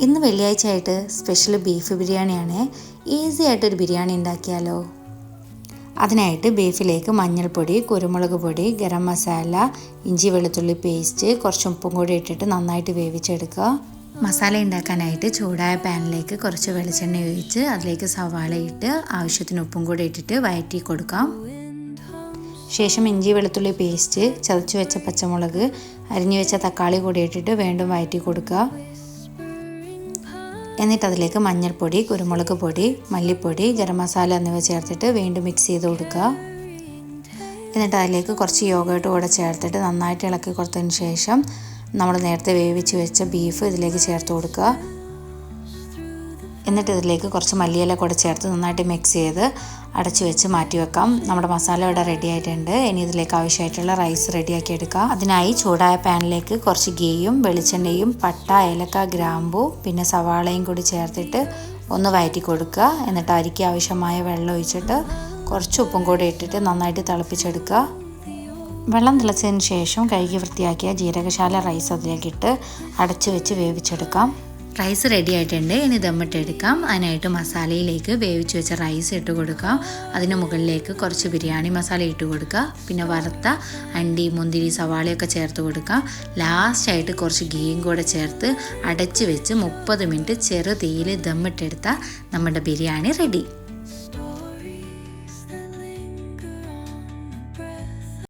ഇന്ന് വെള്ളിയാഴ്ച ആയിട്ട് സ്പെഷ്യൽ ബീഫ് ബിരിയാണിയാണ്. ഈസി ആയിട്ടൊരു ബിരിയാണി ഉണ്ടാക്കിയാലോ. അതിനായിട്ട് ബീഫിലേക്ക് മഞ്ഞൾപ്പൊടി, കുരുമുളക് പൊടി, ഗരം മസാല, ഇഞ്ചി വെളുത്തുള്ളി പേസ്റ്റ്, കുറച്ച് ഉപ്പും കൂടി ഇട്ടിട്ട് നന്നായിട്ട് വേവിച്ചെടുക്കുക. മസാല ഉണ്ടാക്കാനായിട്ട് ചൂടായ പാനിലേക്ക് കുറച്ച് വെളിച്ചെണ്ണ ഒഴിച്ച് അതിലേക്ക് സവാള ഇട്ട് ആവശ്യത്തിന് ഉപ്പും കൂടി ഇട്ടിട്ട് വഴറ്റി കൊടുക്കാം. ശേഷം ഇഞ്ചി വെളുത്തുള്ളി പേസ്റ്റ്, ചതച്ച് വെച്ച പച്ചമുളക്, അരിഞ്ഞു വെച്ച തക്കാളി കൂടി ഇട്ടിട്ട് വീണ്ടും വഴറ്റി കൊടുക്കുക. എന്നിട്ട് അതിലേക്ക് മഞ്ഞൾപ്പൊടി, കുരുമുളക് പൊടി, മല്ലിപ്പൊടി, ഗരം മസാല എന്നിവ ചേർത്തിട്ട് വീണ്ടും മിക്സ് ചെയ്ത് കൊടുക്കുക. എന്നിട്ട് അതിലേക്ക് കുറച്ച് യോഗേർട്ട് കൂടെ ചേർത്തിട്ട് നന്നായിട്ട് ഇളക്കി കൊടുത്തതിന് ശേഷം നമ്മൾ നേരത്തെ വേവിച്ച് വെച്ച ബീഫ് ഇതിലേക്ക് ചേർത്ത് കൊടുക്കുക. എന്നിട്ട് ഇതിലേക്ക് കുറച്ച് മല്ലിയില കൂടെ ചേർത്ത് നന്നായിട്ട് മിക്സ് ചെയ്ത് അടച്ചു വെച്ച് മാറ്റി വെക്കാം. നമ്മുടെ മസാല ഇവിടെ റെഡി ആയിട്ടുണ്ട്. ഇനി ഇതിലേക്ക് ആവശ്യമായിട്ടുള്ള റൈസ് റെഡിയാക്കി എടുക്കുക. അതിനായി ചൂടായ പാനിലേക്ക് കുറച്ച് ഗീയും വെളിച്ചെണ്ണയും പട്ട, ഏലക്ക, ഗ്രാമ്പൂ പിന്നെ സവാളയും കൂടി ചേർത്തിട്ട് ഒന്ന് വഴറ്റി കൊടുക്കുക. എന്നിട്ട് അരിക്ക് ആവശ്യമായ വെള്ളം ഒഴിച്ചിട്ട് കുറച്ച് ഉപ്പും കൂടി ഇട്ടിട്ട് നന്നായിട്ട് തിളപ്പിച്ചെടുക്കുക. വെള്ളം തിളച്ചതിന് ശേഷം കഴുകി വൃത്തിയാക്കിയ ജീരകശാല റൈസ് അതിലേക്കിട്ട് അടച്ചു വെച്ച് വേവിച്ചെടുക്കാം. റൈസ് റെഡി ആയിട്ടുണ്ട്. ഇനി ദമ്മിട്ടെടുക്കാം. അതിനായിട്ട് മസാലയിലേക്ക് വേവിച്ച് വെച്ച റൈസ് ഇട്ട് കൊടുക്കാം. അതിന് മുകളിലേക്ക് കുറച്ച് ബിരിയാണി മസാല ഇട്ട് കൊടുക്കുക. പിന്നെ വറുത്ത അണ്ടി, മുന്തിരി, സവാളയൊക്കെ ചേർത്ത് കൊടുക്കാം. ലാസ്റ്റായിട്ട് കുറച്ച് ഗീയും കൂടെ ചേർത്ത് അടച്ച് വെച്ച് 30 മിനിറ്റ് ചെറു തീയിൽ ദമ്മിട്ടെടുത്താൽ നമ്മുടെ ബിരിയാണി റെഡി.